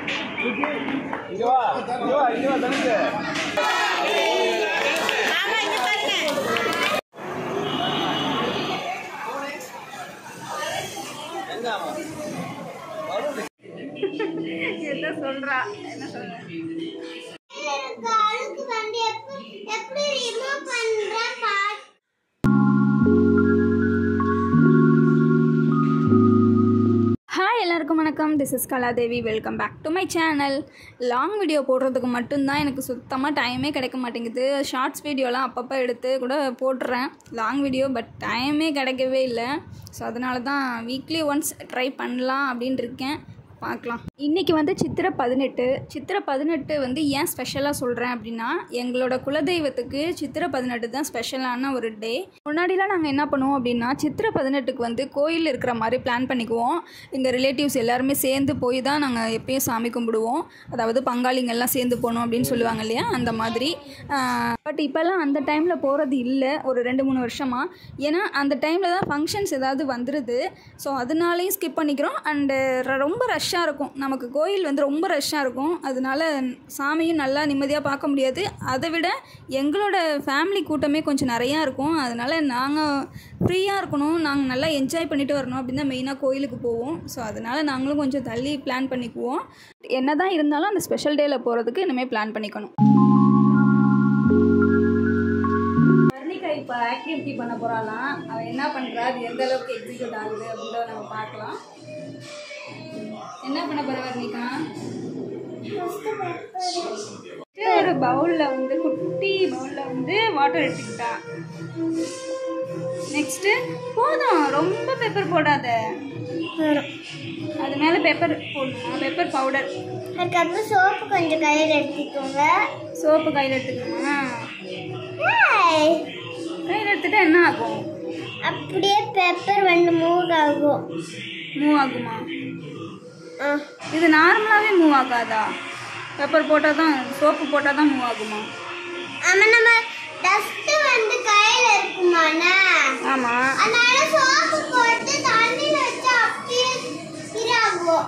இங்க வா தனுஷ். என்ன சொல்றா? என்ன சொல்ற? ஹாய் எல்லாருக்கும் வணக்கம். This is Kaladevi. Welcome back to my channel. Long video போடுறதுக்கு மட்டும்தான் எனக்கு சுத்தமாக டைமே கிடைக்க மாட்டேங்குது. ஷார்ட்ஸ் வீடியோலாம் அப்பப்போ எடுத்து கூட போட்டுறேன் லாங் வீடியோ, பட் டைமே கிடைக்கவே இல்லை. ஸோ அதனால தான் வீக்லி ஒன்ஸ் ட்ரை பண்ணலாம் அப்படின்ட்டு இருக்கேன். பார்க்கலாம். இன்றைக்கி வந்து சித்திரை 18 வந்து ஏன் ஸ்பெஷலாக சொல்கிறேன் அப்படின்னா, எங்களோட குலதெய்வத்துக்கு சித்திரை 18 தான் ஸ்பெஷலான ஒரு டே. முன்னாடிலாம் நாங்கள் என்ன பண்ணுவோம் அப்படின்னா, சித்திரை 18க்கு வந்து கோயில் இருக்கிற மாதிரி பிளான் பண்ணிக்குவோம். எங்கள் ரிலேட்டிவ்ஸ் எல்லாருமே சேர்ந்து போய் தான் நாங்கள் எப்பயும் சாமி கும்பிடுவோம். அதாவது பங்காளிங்கெல்லாம் சேர்ந்து போகணும் அப்படின்னு சொல்லுவாங்க இல்லையா, அந்த மாதிரி. பட் இப்போல்லாம் அந்த டைமில் போகிறது இல்லை, ஒரு 2-3 வருஷமாக. ஏன்னா அந்த டைமில் தான் ஃபங்க்ஷன்ஸ் ஏதாவது வந்துடுது. ஸோ அதனாலேயும் ஸ்கிப் பண்ணிக்கிறோம். அண்டு ரொம்ப ரஷ்ஷாக இருக்கும். நமக்கு கோயில் வந்து ரொம்ப ரஷ்ஷாக இருக்கும். அதனால சாமியும் நல்லா நிம்மதியாக பார்க்க முடியாது. அதை விட எங்களோட ஃபேமிலி கூட்டமே கொஞ்சம் நிறையா இருக்கும். அதனால் நாங்கள் ஃப்ரீயாக இருக்கணும், நாங்கள் நல்லா என்ஜாய் பண்ணிட்டு வரணும் அப்படின்னு தான் மெயினாக கோயிலுக்கு போவோம். ஸோ அதனால் நாங்களும் கொஞ்சம் தள்ளி பிளான் பண்ணிக்குவோம். என்ன தான் இருந்தாலும் அந்த ஸ்பெஷல் டேயில் போகிறதுக்கு இனிமேல் பிளான் பண்ணிக்கணும். இப்போ ஆக்டிவிட்டி பண்ண போகிறாலாம். அவள் என்ன பண்ணுறா, அது எந்த அளவுக்கு எக்ஸிக்யூட் ஆகுது அப்படின்றத நம்ம பார்க்கலாம். என்ன பண்ண போகிற வர்ணிகா? ஒரு பவுலில் வந்து குட்டி பவுலில் வந்து வாட்டர் எடுத்துக்கிட்டா. நெக்ஸ்ட்டு போதும், ரொம்ப பெப்பர் போடாத, அது மேலே பெப்பர் போடணும், பெப்பர் பவுடர். அதுக்கப்புறம் சோப்பு கொஞ்சம் கையில் எடுத்துக்கோங்க. சோப்பு கையில் எடுத்துக்கணுமா? கையில் எடுத்துட்டா என்ன ஆகும்? அப்படியே பெப்பர் வந்து மூவ் ஆகும். மூவ் ஆகுமா? இது நார்மலாகவே மூவ் ஆகாதா? பெப்பர் போட்டால் தான், சோப்பு போட்டால் தான் மூவ் ஆகுமா? ஆமாம், நம்ம டஸ்ட் வந்து கையில் இருக்குமாண்ணா. ஆமாம், அதனால சோப்பு போட்டு தண்ணியில் வச்சு அப்படியே இதாகும்.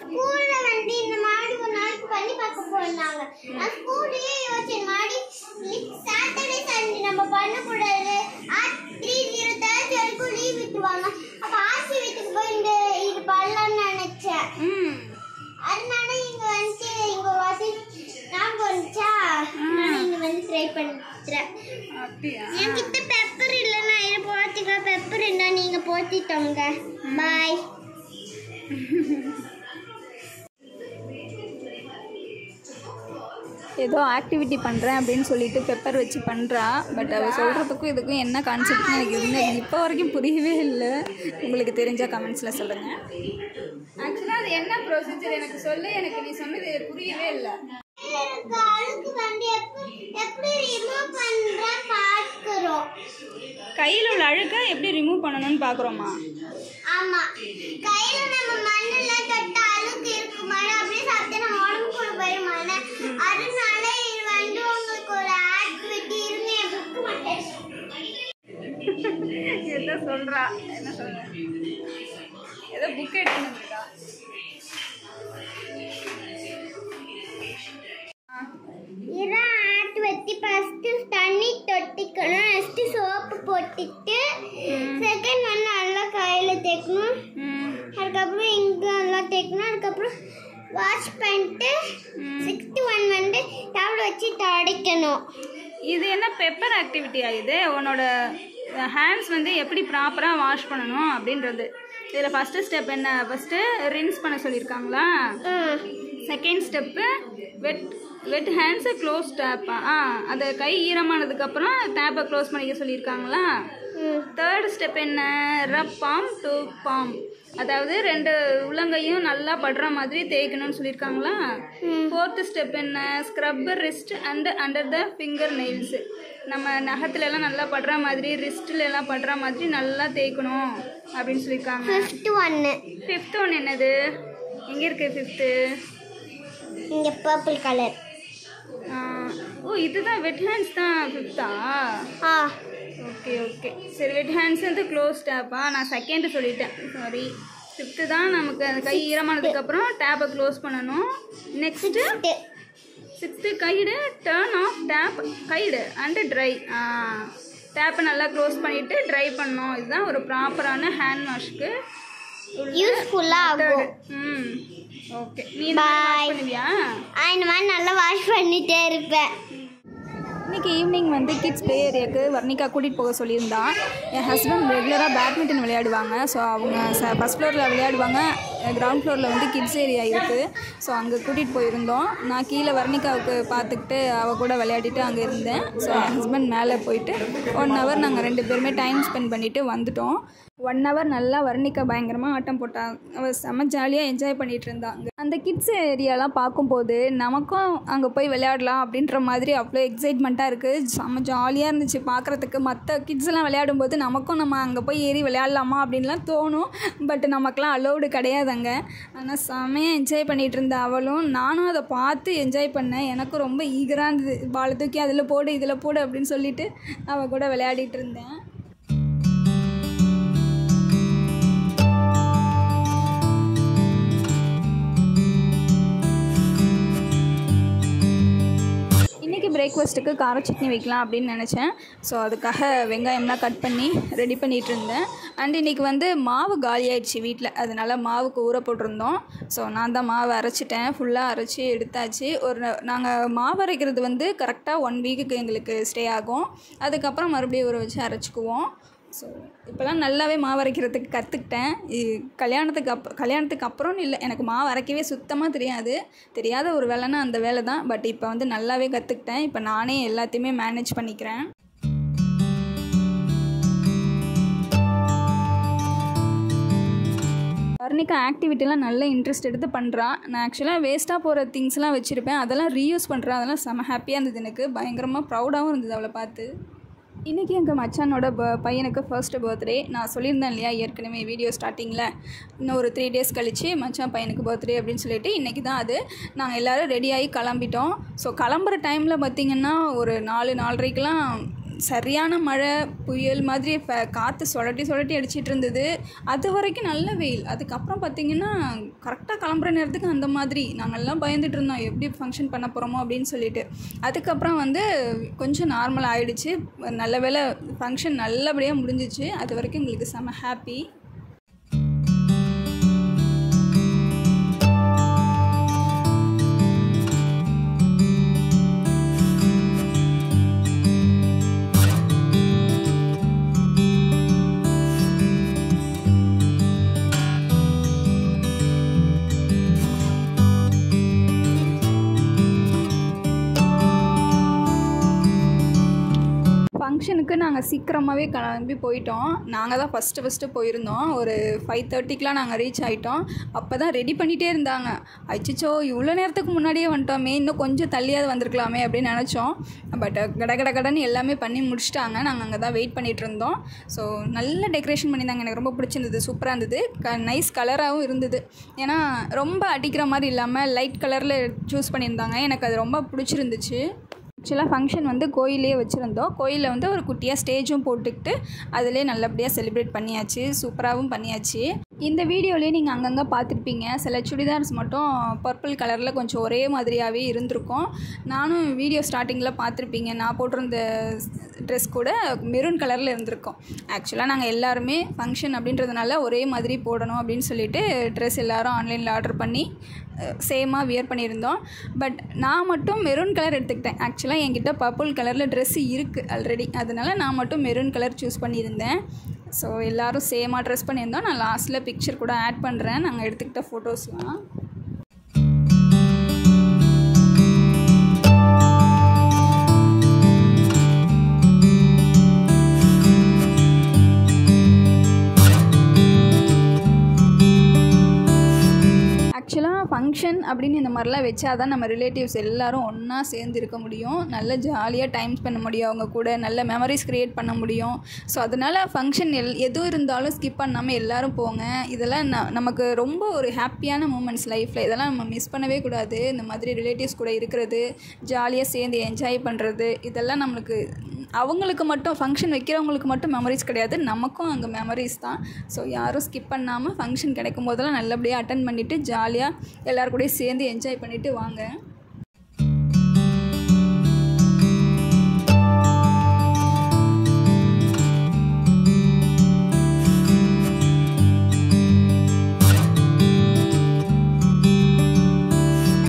ஸ்கூல்ல வந்து இந்த மாதிரி ஒரு நாளைக்கு பண்ணி பார்க்க போயிருந்தாங்க. நான் ஸ்கூல்லேயே யோசிச்சேன், மாதிரி சாட்டர்டே சண்டே நம்ம பண்ணக்கூடாது, 303 வரைக்கும் லீவ் விட்டுருவாங்க. அப்போ ஆசி வீட்டுக்கு போய் இது பண்ணலான்னு நினைச்சேன். அதனால இங்கே வந்து இங்கே வாசி நாங்கள் வந்துச்சா, நான் இங்கே வந்து ட்ரை பண்ணிக்கிறேன். என்கிட்ட பெப்பர் இல்லைன்னா இதை போட்டுக்கலாம், பெப்பர் இருந்தா நீங்கள் போட்டுட்டோங்க. பாய். ஏதோ ஆக்டிவிட்டி பண்ணுறேன் அப்படின்னு சொல்லிட்டு பெப்பர் வச்சு பண்ணுறா. பட் அவள் சொல்கிறதுக்கும் இதுக்கும் என்ன கான்செப்ட்னு எனக்கு இப்போ வரைக்கும் புரியவே இல்லை. உங்களுக்கு தெரிஞ்சால் கமெண்ட்ஸில் சொல்லுங்கள். ஆக்சுவலாக அது என்ன ப்ரொசீஜர் எனக்கு சொல்லு, எனக்கு நீ சொன்னது புரியவே இல்லை. கையில் உள்ள அழுக்க எப்படி ரிமூவ் பண்ணணும்னு பார்க்குறோமா? ஆமாம், கையில் நம்ம மண்ணெல்லாம் தொட்ட அழுக்கு இருக்குமா, அப்படியே சாப்பிட்டு நம்ம உடம்புக்குள்ள போயிருமான. அதனால இது வந்து உங்களுக்கு ஒரு ஆக்டிவிட்டி இருந்து என் புக்கு மாட்டேன். என்ன சொல்கிறா? என்ன சொல்ற? ஏதோ புக் எடுத்துருக்கா? இதான் ஆக்டிவிட்டி. ஃபர்ஸ்ட் தண்ணி தொட்டிக்கணும், நெக்ஸ்ட் சோப்பு போட்டுட்டு, செகண்ட் வந்து நல்லா கையில் தேய்க்கணும், அதுக்கப்புறம் இங்கே நல்லா தேய்க்கணும், அதுக்கப்புறம் வாஷ் பண்ணிட்டு 61 வந்து டவல் வச்சு துடைக்கணும். இது என்ன பெப்பர் ஆக்டிவிட்டியா? இது உன்னோட ஹேண்ட்ஸ் வந்து எப்படி ப்ராப்பராக வாஷ் பண்ணணும் அப்படின்றது. இதில் ஃபஸ்ட்டு ஸ்டெப் என்ன? ஃபஸ்ட்டு ரின்ஸ் பண்ண சொல்லியிருக்காங்களா? செகண்ட் ஸ்டெப்பு வெட் ஹேண்ட்ஸை க்ளோஸ் டேப்பா? அது கை ஈரமானதுக்கப்புறம் டேப்பை க்ளோஸ் பண்ணிக்க சொல்லியிருக்காங்களா? தேர்ட் ஸ்டெப் என்ன? ரப் பாம் டு பாம், அதாவது 2 உள்ளங்கையும் நல்லா படுற மாதிரி தேய்க்கணும்னு சொல்லியிருக்காங்களா? ஃபோர்த் ஸ்டெப் என்ன? Scrub wrist and under the finger nails, நம்ம நகத்துலலாம் நல்லா படுற மாதிரி, ரிஸ்ட்லலாம் படுற மாதிரி நல்லா தேய்க்கணும் அப்படின்னு சொல்லியிருக்காங்க. ஃபிஃப்த் ஒன் என்னது? எங்கே இருக்கு ஃபிஃப்த்து? இங்கே பர்பிள் கலர். ஓ, இதுதான் வெட் ஹேண்ட்ஸ் தான் ஃபிஃப்த்தா? ஓகே ஓகே, சரி. வெட் ஹேண்ட்ஸ் வந்து க்ளோஸ் டேப்பா? நான் செகண்ட் சொல்லிட்டேன், சாரி. ஃபிஃப்த்து தான் நமக்கு அந்த கை ஈரமானதுக்கப்புறம் டேப்பை க்ளோஸ் பண்ணணும். Next sixth guide turn off tape guide and dry. டேப்பை நல்லா க்ளோஸ் பண்ணிவிட்டு ட்ரை பண்ணணும். இதுதான் ஒரு ப்ராப்பரான ஹேண்ட் வாஷ்க்கு யூஸ்ஃபுல்லாக ஆகும். ஓகே, நீ வாஷ் பண்ணுவியா? இந்த மாதிரி நல்லா வாஷ் பண்ணிகிட்டே இருப்பேன். இன்றைக்கி ஈவினிங் வந்து கிட்ஸ் ப்ளே ஏரியாவுக்கு வர்ணிகா கூட்டிகிட்டு போக சொல்லியிருந்தான். என் ஹஸ்பண்ட் ரெகுலராக பேட்மிண்டன் விளையாடுவாங்க. ஸோ அவங்க ஃபஸ்ட் ஃப்ளோரில் விளையாடுவாங்க, கிரவுண்ட் ஃப்ளோரில் வந்து கிட்ஸ் ஏரியா இருக்குது. ஸோ அங்கே கூட்டிகிட்டு போயிருந்தோம். நான் கீழே வர்ணிகாவுக்கு பார்த்துக்கிட்டு அவள் கூட விளையாடிட்டு அங்கே இருந்தேன். ஸோ என் ஹஸ்பண்ட் மேலே போயிட்டு 1 hour நாங்கள் 2 பேருமே டைம் ஸ்பெண்ட் பண்ணிவிட்டு வந்துட்டோம். 1 hour நல்லா வர்ணிகா பயங்கரமாக ஆட்டம் போட்டாங்க. அவள் செம்ம ஜாலியாக என்ஜாய் பண்ணிகிட்டு இருந்தாங்க. அந்த கிட்ஸ் ஏரியாலாம் பார்க்கும்போது நமக்கும் அங்கே போய் விளையாடலாம் அப்படின்ற மாதிரி அவ்வளோ எக்ஸைட்மெண்ட்டாக இருக்குது. செம்ம ஜாலியாக இருந்துச்சு பார்க்குறதுக்கு. மற்ற கிட்ஸ் எல்லாம் விளையாடும்போது நமக்கும் நம்ம அங்கே போய் ஏறி விளையாடலாமா அப்படின்லாம் தோணும். பட் நமக்கெலாம் அலோடு கிடையாதுங்க. ஆனால் செம்மையாக என்ஜாய் பண்ணிகிட்டு இருந்த அவளும் நானும் அதை பார்த்து என்ஜாய் பண்ணேன். எனக்கும் ரொம்ப ஈகராக இருந்தது. பால் தூக்கி அதில் போடு இதில் போடு அப்படின்னு சொல்லிட்டு அவள் கூட விளையாடிட்டு இருந்தேன். பிரேக்ஃபாஸ்ட்டுக்கு கார சட்னி வைக்கலாம் அப்படின்னு நினச்சேன். ஸோ அதுக்காக வெங்காயம்லாம் கட் பண்ணி ரெடி பண்ணிகிட்டு இருந்தேன். அண்ட் இன்றைக்கி வந்து மாவு காலி ஆயிடுச்சு வீட்டில். அதனால் மாவுக்கு ஊற போட்டிருந்தோம். ஸோ நான் தான் மாவு அரைச்சிட்டேன். ஃபுல்லாக அரைச்சி எடுத்தாச்சு. நாங்கள் மாவு அரைக்கிறது வந்து கரெக்டாக 1 வீக்குக்கு எங்களுக்கு ஸ்டே ஆகும். அதுக்கப்புறம் மறுபடியும் ஊற வச்சு அரைச்சிக்குவோம். ஸோ இப்போலாம் நல்லாவே மாவு அரைக்கிறதுக்கு கற்றுக்கிட்டேன். கல்யாணத்துக்கு அப்புறம்னு இல்லை, எனக்கு மாவு அரைக்கவே சுத்தமாக தெரியாத ஒரு வேலைன்னா அந்த வேலை தான். பட் இப்போ வந்து நல்லாவே கற்றுக்கிட்டேன். இப்போ நானே எல்லாத்தையுமே மேனேஜ் பண்ணிக்கிறேன். வர்ணிகா ஆக்டிவிட்டிலாம் நல்ல இன்ட்ரெஸ்ட் எடுத்து பண்ணுறான். நான் ஆக்சுவலாக வேஸ்ட்டாக போகிற திங்ஸ்லாம் வச்சுருப்பேன், அதெல்லாம் ரீயூஸ் பண்ணுறேன். அதெல்லாம் செம்ம ஹாப்பியாக இருந்தது. எனக்கு பயங்கரமாக ப்ரௌடாகவும் இருந்தது அவளை பார்த்து. இன்றைக்கி எங்கள் மச்சானோட பையனுக்கு ஃபர்ஸ்ட் பர்த்டே. நான் சொல்லியிருந்தேன் இல்லையா ஏற்கனவே வீடியோ ஸ்டார்டிங்கில், இன்னும் ஒரு 3 days கழித்து மச்சான் பையனுக்கு பர்த்டே அப்படின்னு சொல்லிட்டு இன்றைக்கி தான் அது. நாங்கள் எல்லோரும் ரெடியாகி கிளம்பிட்டோம். ஸோ கிளம்புற டைமில் பார்த்திங்கன்னா ஒரு 4-4:30க்கெலாம் சரியான மழை புயல் மாதிரி காற்று சொலட்டி அடிச்சிட்டு இருந்தது. அது வரைக்கும் நல்ல வெயில். அதுக்கப்புறம் பார்த்திங்கன்னா கரெக்டாக கிளம்புற நேரத்துக்கு அந்த மாதிரி நாங்கள்லாம் பயந்துட்டு இருந்தோம், எப்படி ஃபங்க்ஷன் பண்ண போகிறோமோ அப்படின்னு சொல்லிட்டு. அதுக்கப்புறம் வந்து கொஞ்சம் நார்மல் ஆகிடுச்சு. நல்ல வேளை ஃபங்க்ஷன் நல்லபடியாக முடிஞ்சிச்சு. அது வரைக்கும் எங்களுக்கு செம்ம ஹாப்பி. ஃபங்க்ஷனுக்கு நாங்கள் சீக்கிரமாகவே கிளம்பி போயிட்டோம். நாங்கள் தான் ஃபஸ்ட்டு போயிருந்தோம். ஒரு 5:30க்கெலாம் நாங்கள் ரீச் ஆகிட்டோம். அப்போ தான் ரெடி பண்ணிகிட்டே இருந்தாங்க. அச்சோ இவ்வளோ நேரத்துக்கு முன்னாடியே வந்துட்டோமே, இன்னும் கொஞ்சம் தள்ளியாவது வந்திருக்கலாமே அப்படின்னு நினச்சோம். பட் கடன்னு எல்லாமே பண்ணி முடிச்சிட்டாங்க. நாங்கள் அங்கே தான் வெயிட் பண்ணிகிட்டு இருந்தோம். ஸோ நல்ல டெக்கரேஷன் பண்ணியிருந்தாங்க. எனக்கு ரொம்ப பிடிச்சிருந்தது, சூப்பராக இருந்தது. நைஸ் கலராகவும் இருந்தது. ஏன்னா ரொம்ப அடிக்கிற மாதிரி இல்லாமல் லைட் கலரில் சூஸ் பண்ணியிருந்தாங்க. எனக்கு அது ரொம்ப பிடிச்சிருந்துச்சு. ஆக்சுவலாக ஃபங்க்ஷன் வந்து கோயிலே வச்சுருந்தோம். கோயிலில் வந்து ஒரு குட்டியாக ஸ்டேஜும் போட்டுக்கிட்டு அதிலே நல்லபடியாக செலிப்ரேட் பண்ணியாச்சு. சூப்பராகவும் பண்ணியாச்சு. இந்த வீடியோலேயே நீங்கள் அங்கங்கே பார்த்துருப்பீங்க. சில சுடிதார்ஸ் மட்டும் பர்பிள் கலரில் கொஞ்சம் ஒரே மாதிரியாகவே இருந்திருக்கும். நானும் வீடியோ ஸ்டார்டிங்கில் பார்த்துருப்பீங்க. நான் போட்டிருந்த ட்ரெஸ் கூட மெரூன் கலரில் இருந்திருக்கும். ஆக்சுவலாக நாங்கள் எல்லாருமே ஃபங்க்ஷன் அப்படின்றதுனால ஒரே மாதிரி போடணும் அப்படின்னு சொல்லிட்டு ட்ரெஸ் எல்லோரும் ஆன்லைனில் ஆர்டர் பண்ணி சேமாக வியர் பண்ணியிருந்தோம். பட் நான் மட்டும் மெரூன் கலர் எடுத்துக்கிட்டேன். ஆக்சுவலாக என்கிட்ட பர்பிள் கலரில் ட்ரெஸ்ஸு இருக்குது ஆல்ரெடி. அதனால் நான் மட்டும் மெரூன் கலர் சூஸ் பண்ணியிருந்தேன். ஸோ எல்லோரும் சேமாக ட்ரெஸ் பண்ணியிருந்தோம். நான் லாஸ்ட்டில் பிக்சர் கூட ஆட் பண்ணுறேன் நாங்கள் எடுத்துக்கிட்ட ஃபோட்டோஸ்லாம். ஆக்சுவலாக ஃபங்க்ஷன் அப்படின்னு இந்த மாதிரிலாம் வச்சா தான் நம்ம ரிலேட்டிவ்ஸ் எல்லோரும் ஒன்றா சேர்ந்து இருக்க முடியும். நல்ல ஜாலியாக டைம் ஸ்பெண்ட் பண்ண முடியும், அவங்க கூட நல்ல மெமரிஸ் க்ரியேட் பண்ண முடியும். ஸோ அதனால் ஃபங்க்ஷன் எதுவும் இருந்தாலும் ஸ்கிப் பண்ணாமல் எல்லோரும் போங்க. இதெல்லாம் நமக்கு ரொம்ப ஒரு ஹாப்பியான மூமெண்ட்ஸ் லைஃப்பில். இதெல்லாம் நம்ம மிஸ் பண்ணவே கூடாது. இந்த மாதிரி ரிலேட்டிவ்ஸ் கூட இருக்கிறது, ஜாலியாக சேர்ந்து என்ஜாய் பண்ணுறது, இதெல்லாம் நம்மளுக்கு அவங்களுக்கு மட்டும் ஃபங்க்ஷன் வைக்கிறவங்களுக்கு மட்டும் மெமரிஸ் கிடையாது, நமக்கும் அங்கே மெமரிஸ் தான். ஸோ யாரும் ஸ்கிப் பண்ணாமல் ஃபங்க்ஷன் கிடைக்கும் போதெல்லாம் நல்லபடியாக அட்டன் பண்ணிவிட்டு ஜாலியாக எல்லோரும் கூடயும் சேர்ந்து என்ஜாய் பண்ணிவிட்டு வாங்க.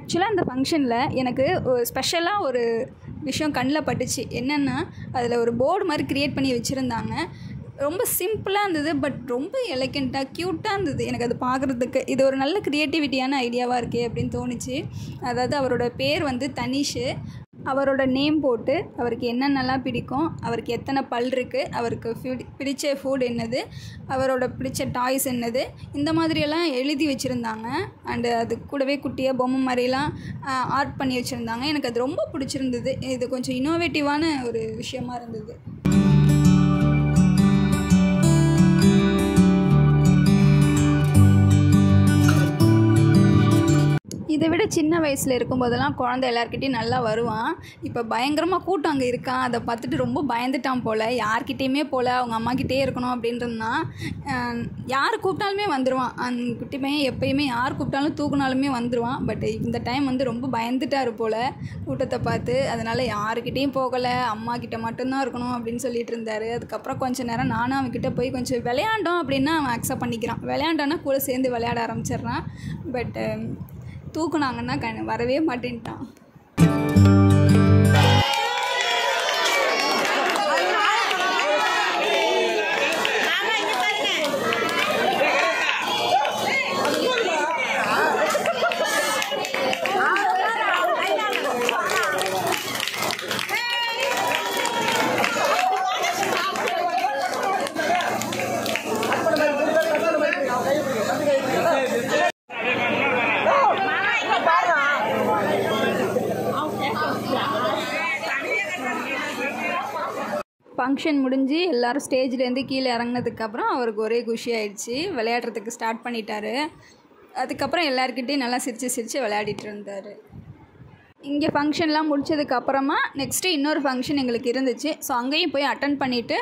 ஆக்சுவலாக இந்த ஃபங்க்ஷனில் எனக்கு ஸ்பெஷலாக ஒரு விஷயம் கண்ணில் பட்டுச்சு. என்னென்னா, அதில் ஒரு போர்டு மாதிரி க்ரியேட் பண்ணி வச்சுருந்தாங்க. ரொம்ப சிம்பிளாக இருந்தது, பட் ரொம்ப எலகெண்ட்டாக க்யூட்டாக இருந்தது. எனக்கு அது பார்க்குறதுக்கு இது ஒரு நல்ல க்ரியேட்டிவிட்டியான ஐடியாவாக இருக்கே அப்படின்னு தோணுச்சு. அதாவது அவரோட பேர் வந்து தனிஷ். அவரோட நேம் போட்டு அவருக்கு என்னென்னலாம் பிடிக்கும், அவருக்கு எத்தனை பல் இருக்குது, அவருக்கு பிடிச்ச ஃபுட் என்னது, அவரோட பிடிச்ச டாய்ஸ் என்னது, இந்த மாதிரியெல்லாம் எழுதி வச்சுருந்தாங்க. அண்டு அது கூடவே குட்டியாக பொம்மை மாதிரிலாம் ஆர்ட் பண்ணி வச்சுருந்தாங்க. எனக்கு அது ரொம்ப பிடிச்சிருந்தது. இது கொஞ்சம் இன்னோவேட்டிவான ஒரு விஷயமா இருந்தது. இதை விட சின்ன வயசில் இருக்கும்போதெல்லாம் குழந்தை எல்லாருக்கிட்டையும் நல்லா வருவான். இப்போ பயங்கரமாக கூட்டம் அங்கே இருக்கான். அதை பார்த்துட்டு ரொம்ப பயந்துட்டான் போல். யார்கிட்டையுமே போல், அவங்க அம்மாக்கிட்டே இருக்கணும் அப்படின்றதுனா யார் கூப்பிட்டாலுமே வந்துடுவான். அந்த குட்டி பையன் எப்பயுமே யார் கூப்பிட்டாலும் தூக்குனாலுமே வந்துடுவான். பட் இந்த டைம் வந்து ரொம்ப பயந்துட்டார் போல் கூட்டத்தை பார்த்து. அதனால் யாருக்கிட்டேயும் போகலை, அம்மா கிட்ட மட்டும்தான் இருக்கணும் அப்படின்னு சொல்லிட்டு இருந்தார். அதுக்கப்புறம் கொஞ்சம் நேரம் நானும் அவன்கிட்ட போய் கொஞ்சம் விளையாண்டோம் அப்படின்னா அவன் அக்செப்ட் பண்ணிக்கிறான். விளையாண்டானா கூட சேர்ந்து விளையாட ஆரம்பிச்சிட்றான். பட் தூக்குனாங்கன்னா வரவே மாட்டேன்ட்டான். ஃபங்க்ஷன் முடிஞ்சு எல்லோரும் ஸ்டேஜ்லேருந்து கீழே இறங்கினதுக்கப்புறம் அவருக்கு ஒரே குஷி ஆகிடுச்சு. விளையாடுறதுக்கு ஸ்டார்ட் பண்ணிட்டாரு. அதுக்கப்புறம் எல்லாருக்கிட்டையும் நல்லா சிரித்து விளையாடிட்டு இருந்தார். இங்கே ஃபங்க்ஷன்லாம் முடிச்சதுக்கப்புறமா நெக்ஸ்ட்டு இன்னொரு ஃபங்க்ஷன் எங்களுக்கு இருந்துச்சு. ஸோ அங்கேயும் போய் அட்டன் பண்ணிவிட்டு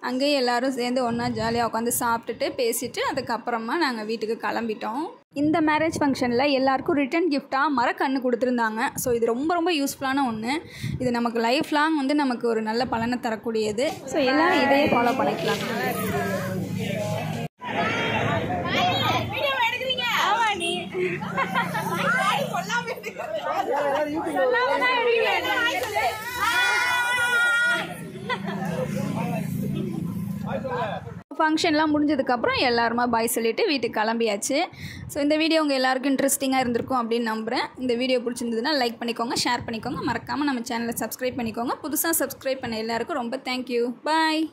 அங்கேயும் எல்லோரும் சேர்ந்து ஒன்றா ஜாலியாக உட்காந்து சாப்பிட்டுட்டு பேசிவிட்டு அதுக்கப்புறமா நாங்கள் வீட்டுக்கு கிளம்பிட்டோம். இந்த மேரேஜ் ஃபங்க்ஷனில் எல்லாேருக்கும் ரிட்டன் கிஃப்டாக மரக்கன்று கொடுத்துருந்தாங்க. ஸோ இது ரொம்ப ரொம்ப யூஸ்ஃபுல்லான ஒன்று. இது நமக்கு லைஃப் லாங் வந்து நமக்கு ஒரு நல்ல பலனை தரக்கூடியது. ஸோ எல்லோரும் இதையே ஃபாலோ பண்ணிக்கலாம். ஃபங்க்ஷன்லாம் முடிஞ்சதுக்கப்புறம் எல்லாருமா பாய் சொல்லிவிட்டு வீட்டுக்கு கிளம்பியாச்சு. ஸோ இந்த வீடியோ உங்கள் எல்லாருக்கும் இன்ட்ரெஸ்டிங்காக இருந்திருக்கும் அப்படின்னு நம்புகிறேன். இந்த வீடியோ பிடிச்சிருந்ததுன்னா லைக் பண்ணிக்கோங்க, ஷேர் பண்ணிக்கோங்க, மறக்காமல் நம்ம சேனலை சப்ஸ்கிரைப் பண்ணிக்கோங்க. புதுசாக சப்ஸ்கிரைப் பண்ண எல்லாருக்கும் ரொம்ப தேங்க்யூ. பாய்.